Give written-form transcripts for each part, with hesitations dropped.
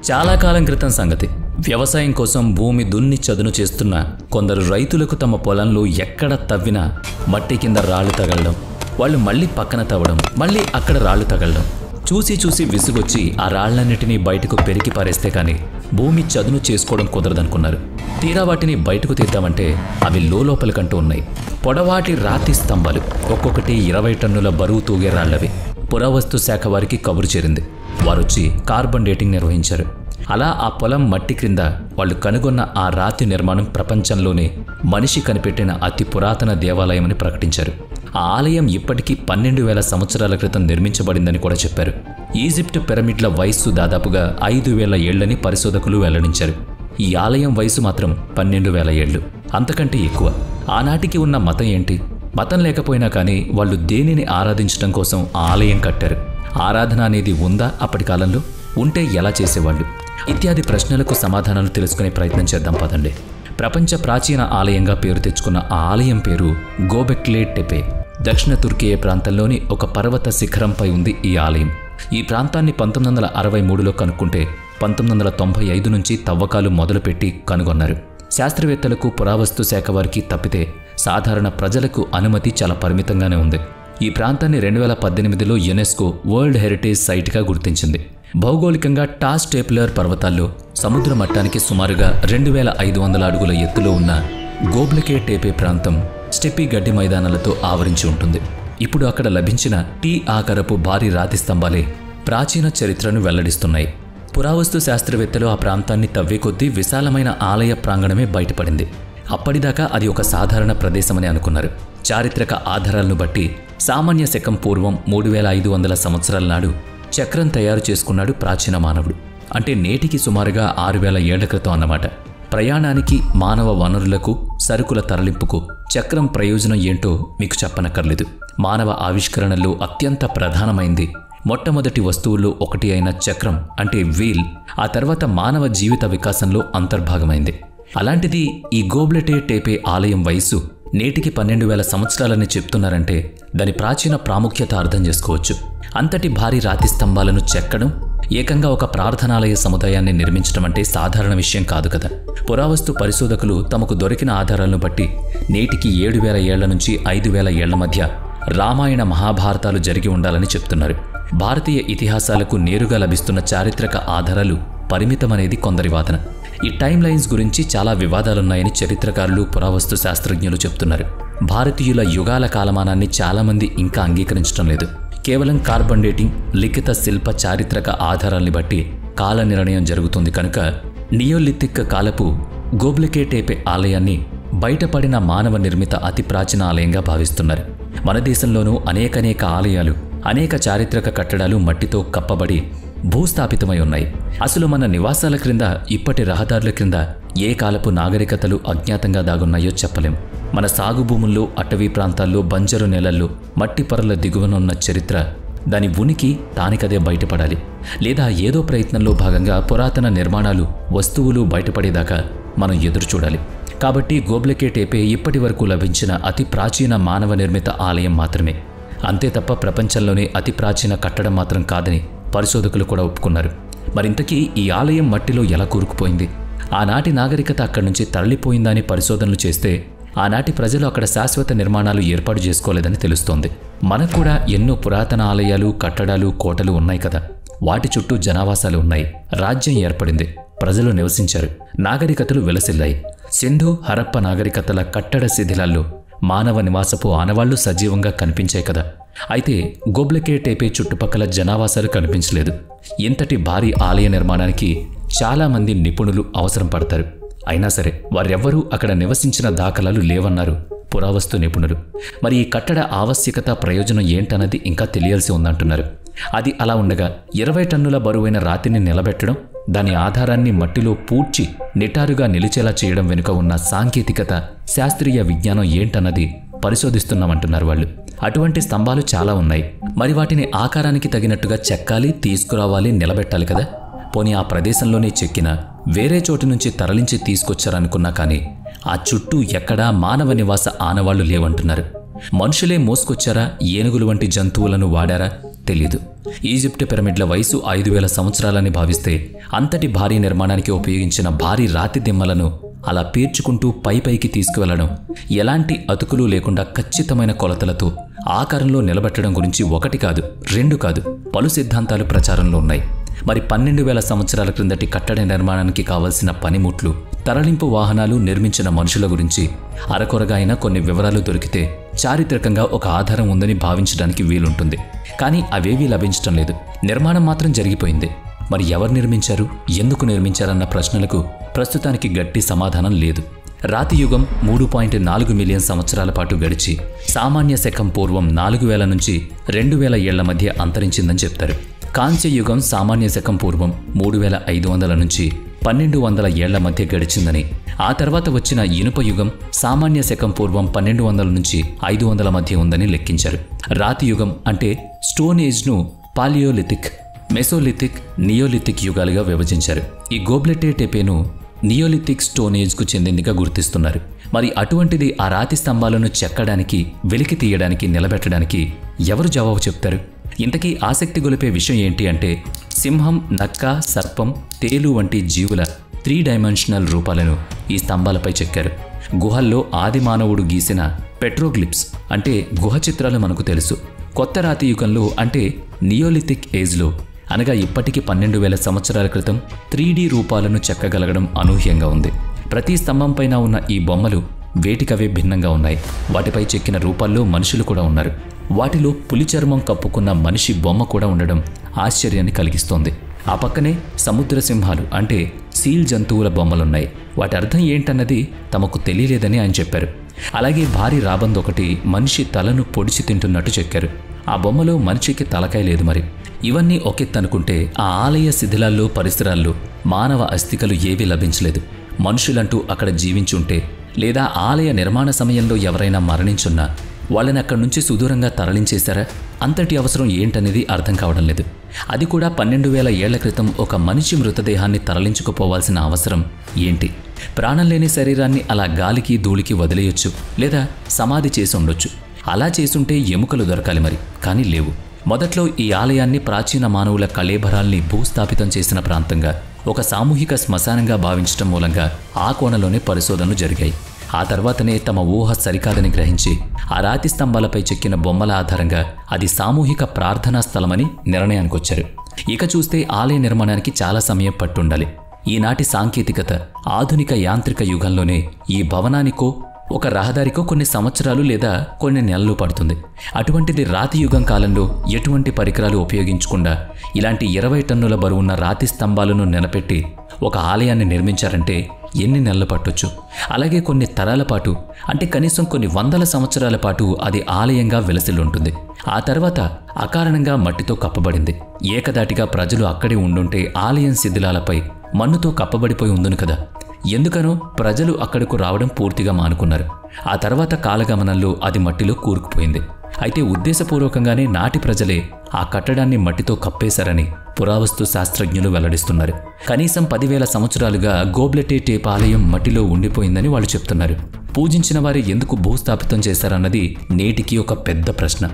చాలా కాలం క్రితం సంగతి. వ్యవసాయం కోసం భూమి దున్ని చదును చేస్తున్న కొందరు రైతులకు తమ పొలంలో ఎక్కడ తవ్వినా మట్టి కింద రాళ్లు తగలడం, వాళ్ళు మళ్ళీ పక్కన తవ్వడం, మళ్ళీ అక్కడ రాళ్లు తగలడం చూసి విసుగొచ్చి ఆ రాళ్లన్నిటినీ బయటకు పెరికి పారేస్తే కానీ భూమి చదును చేసుకోవడం కుదరదనుకున్నారు. తీరా వాటిని బయటకు తీద్దామంటే అవి లోపలికంటూ ఉన్నాయి. పొడవాటి రాతి స్తంభాలు, ఒక్కొక్కటి 20 టన్నుల బరువు తూగే రాళ్లవి. పురావస్తు శాఖ వారికి కబురు చేరింది. వారొచ్చి కార్బన్ డేటింగ్ నిర్వహించారు. అలా ఆ పొలం మట్టి క్రింద వాళ్ళు కనుగొన్న ఆ రాతి నిర్మాణం ప్రపంచంలోనే మనిషి కనిపెట్టిన అతి పురాతన దేవాలయమని ప్రకటించారు. ఆ ఆలయం ఇప్పటికీ 12,000 సంవత్సరాల క్రితం నిర్మించబడిందని కూడా చెప్పారు. ఈజిప్ట్ పిరమిడ్ల వయస్సు దాదాపుగా 5,000 ఏళ్లని పరిశోధకులు వెల్లడించారు. ఈ ఆలయం వయసు మాత్రం 12,000 ఏళ్లు, అంతకంటే ఎక్కువ. ఆనాటికి ఉన్న మతం ఏంటి? మతం లేకపోయినా కానీ వాళ్ళు దేనిని ఆరాధించడం కోసం ఆ ఆలయం కట్టారు? ఆరాధన అనేది ఉందా అప్పటి కాలంలో? ఉంటే ఎలా చేసేవాళ్ళు? ఇత్యాది ప్రశ్నలకు సమాధానాలు తెలుసుకునే ప్రయత్నం చేద్దాం పదండి. ప్రపంచ ప్రాచీన ఆలయంగా పేరు తెచ్చుకున్న ఆ ఆలయం పేరు గోబెక్లే టెపే. దక్షిణ తుర్కియే ప్రాంతంలోని ఒక పర్వత శిఖరంపై ఉంది ఈ ఆలయం. ఈ ప్రాంతాన్ని 1963లో కనుక్కుంటే 1995 నుంచి తవ్వకాలు మొదలుపెట్టి కనుగొన్నారు. శాస్త్రవేత్తలకు, పురావస్తు శాఖ వారికి తప్పితే సాధారణ ప్రజలకు అనుమతి చాలా పరిమితంగానే ఉంది. ఈ ప్రాంతాన్ని 2018లో యునెస్కో వరల్డ్ హెరిటేజ్ సైట్గా గుర్తించింది. భౌగోళికంగా టాస్ టేప్లర్ పర్వతాల్లో సముద్ర మట్టానికి సుమారుగా 2,500 అడుగుల ఎత్తులో ఉన్న గోబ్లెకే టేపే ప్రాంతం స్టెప్పీ గడ్డి మైదానాలతో ఆవరించి ఉంటుంది. ఇప్పుడు అక్కడ లభించిన టీ ఆకారపు భారీ రాతి స్తంభాలే ప్రాచీన చరిత్రను వెల్లడిస్తున్నాయి. పురావస్తు శాస్త్రవేత్తలు ఆ ప్రాంతాన్ని తవ్వే కొద్దీ విశాలమైన ఆలయ ప్రాంగణమే బయటపడింది. అప్పటిదాకా అది ఒక సాధారణ ప్రదేశమని అనుకున్నారు. చారిత్రక ఆధారాలను బట్టి సామాన్య శకం పూర్వం 3,500 సంవత్సరాల నాడు చక్రం తయారు చేసుకున్నాడు ప్రాచీన మానవుడు. అంటే నేటికి సుమారుగా 6,000 ఏళ్ల క్రితం అన్నమాట. ప్రయాణానికి, మానవ వనరులకు, సరుకుల తరలింపుకు చక్రం ప్రయోజనం ఏంటో మీకు చెప్పనక్కర్లేదు. మానవ ఆవిష్కరణల్లో అత్యంత ప్రధానమైంది, మొట్టమొదటి వస్తువుల్లో ఒకటి అయిన చక్రం అంటే వీల్ ఆ తర్వాత మానవ జీవిత వికాసంలో అంతర్భాగమైంది. అలాంటిది ఈ గోబ్లెకే టేపే ఆలయం వయస్సు నేటికి 12,000 సంవత్సరాలని చెప్తున్నారంటే దాని ప్రాచీన ప్రాముఖ్యత అర్థం చేసుకోవచ్చు. అంతటి భారీ రాతి స్తంభాలను చెక్కడం, ఏకంగా ఒక ప్రార్థనాలయ సముదాయాన్ని నిర్మించడం అంటే సాధారణ విషయం కాదు కదా. పురావస్తు పరిశోధకులు తమకు దొరికిన ఆధారాలను బట్టి నేటికి 7,000 ఏళ్ల నుంచి 5,000 ఏళ్ల మధ్య రామాయణ మహాభారతాలు జరిగి ఉండాలని చెప్తున్నారు. భారతీయ ఇతిహాసాలకు నేరుగా లభిస్తున్న చారిత్రక ఆధారాలు పరిమితమనేది కొందరి వాదన. ఈ టైమ్ లైన్స్ గురించి చాలా వివాదాలున్నాయని చరిత్రకారులు, పురావస్తు శాస్త్రజ్ఞులు చెప్తున్నారు. భారతీయుల యుగాల కాలమానాన్ని చాలామంది ఇంకా అంగీకరించడం లేదు. కేవలం కార్బన్ డేటింగ్, లిఖిత శిల్ప చారిత్రక ఆధారాల్ని బట్టి కాల నిర్ణయం జరుగుతుంది కనుక నియోలిథిక్ కాలపు గోబ్లెకే టేపే ఆలయాన్ని బయటపడిన మానవ నిర్మిత అతి ప్రాచీన ఆలయంగా భావిస్తున్నారు. మన దేశంలోనూ అనేక ఆలయాలు, అనేక చారిత్రక కట్టడాలు మట్టితో కప్పబడి భూస్థాపితమై ఉన్నాయి. అసలు మన నివాసాల క్రింద, ఇప్పటి రహదారుల క్రింద ఏ కాలపు నాగరికతలు అజ్ఞాతంగా దాగున్నాయో చెప్పలేం. మన సాగు భూముల్లో, అటవీ ప్రాంతాల్లో, బంజరు నెలల్లో మట్టి పొరల దిగువనున్న చరిత్ర, దాని ఉనికి తానికదే బయటపడాలి. లేదా ఏదో ప్రయత్నంలో భాగంగా పురాతన నిర్మాణాలు, వస్తువులు బయటపడేదాకా మనం ఎదురు చూడాలి. కాబట్టి గోబ్లెకే టేపే ఇప్పటి వరకు లభించిన అతి ప్రాచీన మానవ నిర్మిత ఆలయం మాత్రమే. అంతే తప్ప ప్రపంచంలోనే అతి ప్రాచీన కట్టడం మాత్రం కాదని పరిశోధకులు కూడా ఒప్పుకున్నారు. మరింతకీ ఈ ఆలయం మట్టిలో ఎలా కూరుకుపోయింది? ఆనాటి నాగరికత అక్కడి నుంచి తరలిపోయిందని పరిశోధనలు చేస్తే ఆనాటి ప్రజలు అక్కడ శాశ్వత నిర్మాణాలు ఏర్పాటు చేసుకోలేదని తెలుస్తోంది. మనకు కూడా ఎన్నో పురాతన ఆలయాలు, కట్టడాలు, కోటలు ఉన్నాయి కదా. వాటి చుట్టూ జనావాసాలు ఉన్నాయి. రాజ్యం ఏర్పడింది, ప్రజలు నివసించారు, నాగరికతలు వెలసిల్లాయి. సింధు, హరప్ప నాగరికతల కట్టడ శిథిలాల్లో మానవ నివాసపు ఆనవాళ్లు సజీవంగా కనిపించాయి కదా. అయితే గోబ్లెకే టేపే చుట్టుపక్కల జనావాసాలు కనిపించలేదు. ఇంతటి భారీ ఆలయ నిర్మాణానికి చాలామంది నిపుణులు అవసరం పడతారు. అయినా సరే వారెవ్వరూ అక్కడ నివసించిన దాఖలాలు లేవన్నారు పురావస్తు నిపుణులు. మరి ఈ కట్టడ ఆవశ్యకత, ప్రయోజనం ఏంటన్నది ఇంకా తెలియాల్సి ఉందంటున్నారు. అది అలా ఉండగా 20 టన్నుల బరువైన రాతిని నిలబెట్టడం, దాని ఆధారాన్ని మట్టిలో పూడ్చి నిటారుగా నిలిచేలా చేయడం వెనుక ఉన్న సాంకేతికత, శాస్త్రీయ విజ్ఞానం ఏంటన్నది పరిశోధిస్తున్నామంటున్నారు వాళ్ళు. అటువంటి స్తంభాలు చాలా ఉన్నాయి. మరి వాటిని ఆకారానికి తగినట్టుగా చెక్కాలి, తీసుకురావాలి, నిలబెట్టాలి కదా. పోనీ ఆ ప్రదేశంలోనే చెక్కిన వేరే చోటు నుంచి తరలించి తీసుకొచ్చారనుకున్నా కానీ ఆ చుట్టూ ఎక్కడా మానవ నివాస ఆనవాళ్లు లేవంటున్నారు. మనుషులే మోసుకొచ్చారా? ఏనుగులు వంటి జంతువులను వాడారా? తెలీదు. ఈజిప్ట్ పిరమిడ్ల వయసు 5000 సంవత్సరాలని భావిస్తే అంతటి భారీ నిర్మాణానికి ఉపయోగించిన భారీ రాతి దిమ్మలను అలా పేర్చుకుంటూ పైకి తీసుకువెళ్లడం, ఎలాంటి అతుకులు లేకుండా ఖచ్చితమైన కొలతలతో ఆకారంలో నిలబెట్టడం గురించి 1 కాదు 2 కాదు పలు సిద్ధాంతాలు ప్రచారంలో ఉన్నాయి. మరి 12,000 సంవత్సరాల క్రిందటి కట్టడ నిర్మాణానికి కావలసిన పనిముట్లు, తరలింపు వాహనాలు, నిర్మించిన మనుషుల గురించి అరకొరగా అయినా కొన్ని వివరాలు దొరికితే చారిత్రకంగా ఒక ఆధారం ఉందని భావించడానికి వీలుంటుంది. కానీ అవేవీ లభించడం లేదు. నిర్మాణం మాత్రం జరిగిపోయింది. మరి ఎవరు నిర్మించారు, ఎందుకు నిర్మించారన్న ప్రశ్నలకు ప్రస్తుతానికి గట్టి సమాధానం లేదు. రాతి యుగం 3.4 మిలియన్ సంవత్సరాల పాటు గడిచి సామాన్య శకం పూర్వం 4000 నుంచి 2000 ఏళ్ల మధ్య అంతరించిందని చెప్తారు. కాంస్య యుగం సామాన్య శకం పూర్వం 3500 నుంచి 1200 ఏళ్ల మధ్య గడిచిందని, ఆ తర్వాత వచ్చిన ఇనుప యుగం సామాన్య శకం పూర్వం 1200 నుంచి 500 మధ్య ఉందని లెక్కించారు. రాతి యుగం అంటే స్టోన్ ఏజ్ను పాలియోలిథిక్, మెసోలిథిక్, నియోలిథిక్ యుగాలుగా విభజించారు. ఈ గోబ్లెటే టెపేను నియోలిథిక్ స్టోన్ ఏజ్కు చెందిందిగా గుర్తిస్తున్నారు. మరి అటువంటిది ఆ రాతి స్తంభాలను చెక్కడానికి, వెలికి తీయడానికి, నిలబెట్టడానికి ఎవరు జవాబు చెప్తారు? ఇంతకీ ఆసక్తి గొలిపే విషయం ఏంటి అంటే, సింహం, నక్క, సర్పం, తేలు వంటి జీవుల 3 డైమెన్షనల్ రూపాలను ఈ స్తంభాలపై చెక్కారు. గుహల్లో ఆది మానవుడు గీసిన పెట్రోగ్లిప్స్ అంటే గుహ చిత్రాలు మనకు తెలుసు. కొత్త రాతి యుగంలో అంటే నియోలిథిక్ ఏజ్లో, అనగా ఇప్పటికి 12,000 సంవత్సరాల క్రితం 3D రూపాలను చెక్కగలగడం అనూహ్యంగా ఉంది. ప్రతి స్తంభం పైన ఉన్న ఈ బొమ్మలు వేటికవే భిన్నంగా ఉన్నాయి. వాటిపై చెక్కిన రూపాల్లో మనుషులు కూడా ఉన్నారు. వాటిలో పులి చర్మం కప్పుకున్న మనిషి బొమ్మ కూడా ఉండడం ఆశ్చర్యాన్ని కలిగిస్తోంది. ఆ పక్కనే సముద్ర సింహాలు అంటే సీల్ జంతువుల బొమ్మలున్నాయి. వాటి అర్థం ఏంటన్నది తమకు తెలియలేదని ఆయన చెప్పారు. అలాగే భారీ రాబందొకటి మనిషి తలను పొడిచి తింటున్నట్టు చెక్కారు. ఆ బొమ్మలో మనిషికి తలకాయ లేదు. మరి ఇవన్నీ ఒకెత్తనుకుంటే ఆ ఆలయ శిథిలాల్లో, పరిసరాల్లో మానవ అస్థికలు ఏవీ లభించలేదు. మనుషులంటూ అక్కడ జీవించుంటే, లేదా ఆలయ నిర్మాణ సమయంలో ఎవరైనా మరణించున్నా వాళ్ళని అక్కడి నుంచి సుదూరంగా తరలించేశారా? అంతటి అవసరం ఏంటనేది అర్థం కావడం లేదు. అది కూడా 12,000 ఏళ్ల క్రితం ఒక మనిషి మృతదేహాన్ని తరలించుకుపోవాల్సిన అవసరం ఏంటి? ప్రాణం లేని శరీరాన్ని అలా గాలికి, ధూళికి వదిలేయొచ్చు, లేదా సమాధి చేసి ఉండొచ్చు. అలా చేసుంటే ఎముకలు దొరకాలి మరి, కానీ లేవు. మొదట్లో ఈ ఆలయాన్ని ప్రాచీన మానవుల కళేబరాల్ని భూస్థాపితం చేసిన ప్రాంతంగా, ఒక సామూహిక శ్మశానంగా భావించడం మూలంగా ఆ కోణంలోనే పరిశోధనలు జరిగాయి. ఆ తర్వాతనే తమ ఊహ సరికాదని గ్రహించి ఆ రాతి స్తంభాలపై చెక్కిన బొమ్మల ఆధారంగా అది సామూహిక ప్రార్థనా స్థలమని నిర్ణయానికొచ్చారు. ఇక చూస్తే ఆలయ నిర్మాణానికి చాలా సమయం పట్టుండాలి. ఈనాటి సాంకేతికత, ఆధునిక యాంత్రిక యుగంలోనే ఈ భవనానికో, ఒక రహదారికో కొన్ని సంవత్సరాలు లేదా కొన్ని నెలలు పడుతుంది. అటువంటిది రాతి యుగం కాలంలో ఎటువంటి పరికరాలు ఉపయోగించకుండా ఇలాంటి 20 టన్నుల బరువున్న రాతి స్తంభాలను నిలబెట్టి ఒక ఆలయాన్ని నిర్మించారంటే ఎన్ని నెలలు పట్టొచ్చు? అలాగే కొన్ని తరాల పాటు, అంటే కనీసం కొన్ని 100 సంవత్సరాల పాటు అది ఆలయంగా వెలసిల్లుంటుంది. ఆ తర్వాత అకారణంగా మట్టితో కప్పబడింది. ఏకదాటిగా ప్రజలు అక్కడే ఉండుంటే ఆలయం శిథిలాలపై మన్నుతో కప్పబడిపోయి ఉందును కదా. ఎందుకనో ప్రజలు అక్కడకు రావడం పూర్తిగా మానుకున్నారు. ఆ తర్వాత కాలగమనంలో అది మట్టిలో కూరుకుపోయింది. అయితే ఉద్దేశపూర్వకంగానే నాటి ప్రజలే ఆ కట్టడాన్ని మట్టితో కప్పేశారని పురావస్తు శాస్త్రజ్ఞులు వెల్లడిస్తున్నారు. కనీసం 10,000 సంవత్సరాలుగా గోబ్లెటే టేప్ ఆలయం మట్టిలో ఉండిపోయిందని వాళ్ళు చెప్తున్నారు. పూజించిన వారు ఎందుకు భూస్థాపితం చేశారన్నది నేటికి ఒక పెద్ద ప్రశ్న.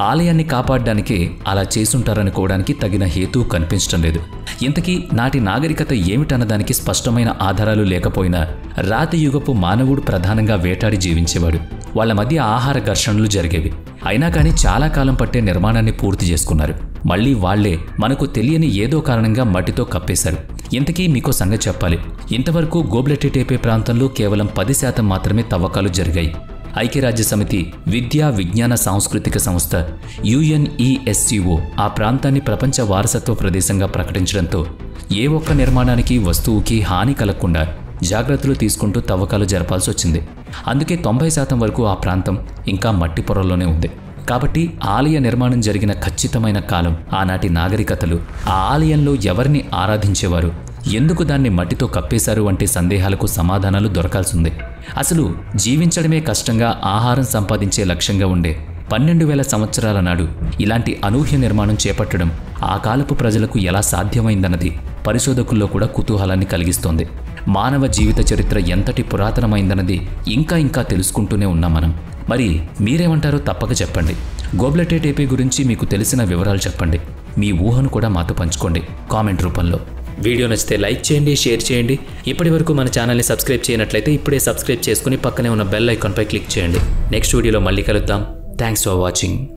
ఆలయాన్ని కాపాడడానికే అలా చేసుంటారనుకోవడానికి తగిన హేతు కనిపించడం లేదు. ఇంతకీ నాటి నాగరికత ఏమిటన్నదానికి స్పష్టమైన ఆధారాలు లేకపోయినా రాతి యుగపు మానవుడు ప్రధానంగా వేటాడి జీవించేవాడు. వాళ్ల మధ్య ఆహార ఘర్షణలు జరిగేవి. అయినా కానీ చాలా కాలం పట్టే నిర్మాణాన్ని పూర్తి చేసుకున్నారు. మళ్లీ వాళ్లే మనకు తెలియని ఏదో కారణంగా మట్టితో కప్పేశారు. ఇంతకీ మీకో సంగతి చెప్పాలి. ఇంతవరకు గోబ్లెటే టేపే ప్రాంతంలో కేవలం 10% మాత్రమే తవ్వకాలు జరిగాయి. ఐక్యరాజ్య సమితి విద్యా విజ్ఞాన సాంస్కృతిక సంస్థ UNESCO ఆ ప్రాంతాన్ని ప్రపంచ వారసత్వ ప్రదేశంగా ప్రకటించడంతో ఏ ఒక్క నిర్మాణానికి, వస్తువుకి హాని కలగకుండా జాగ్రత్తలు తీసుకుంటూ తవ్వకాలు జరపాల్సి వచ్చింది. అందుకే 90% వరకు ఆ ప్రాంతం ఇంకా మట్టి పొరల్లోనే ఉంది. కాబట్టి ఆలయ నిర్మాణం జరిగిన ఖచ్చితమైన కాలం, ఆనాటి నాగరికతలు, ఆ ఆలయంలో ఎవరిని ఆరాధించేవారు, ఎందుకు దాన్ని మట్టితో కప్పేశారు వంటి సందేహాలకు సమాధానాలు దొరకాల్సిందే. అసలు జీవించడమే కష్టంగా ఆహారం సంపాదించే లక్ష్యంగా ఉండే 12,000 సంవత్సరాల నాడు ఇలాంటి అనూహ్య నిర్మాణం చేపట్టడం ఆ కాలపు ప్రజలకు ఎలా సాధ్యమైందన్నది పరిశోధకుల్లో కూడా కుతూహలాన్ని కలిగిస్తోంది. మానవ జీవిత చరిత్ర ఎంతటి పురాతనమైందన్నది ఇంకా తెలుసుకుంటూనే ఉన్నాం మనం. మరి మీరేమంటారో తప్పక చెప్పండి. గోబ్లెటెడ్ ఏపీ గురించి మీకు తెలిసిన వివరాలు చెప్పండి. మీ ఊహను కూడా మాతో పంచుకోండి కామెంట్ రూపంలో. వీడియో నచ్చితే లైక్ చేయండి, షేర్ చేయండి. ఇప్పటివరకు మన ఛానల్ని సబ్స్క్రైబ్ చేయనట్లయితే ఇప్పుడే సబ్స్క్రైబ్ చేసుకుని పక్కనే ఉన్న బెల్ ఐకాన్పై క్లిక్ చేయండి. నెక్స్ట్ వీడియోలో మళ్ళీ కలుద్దాం. Thanks for watching.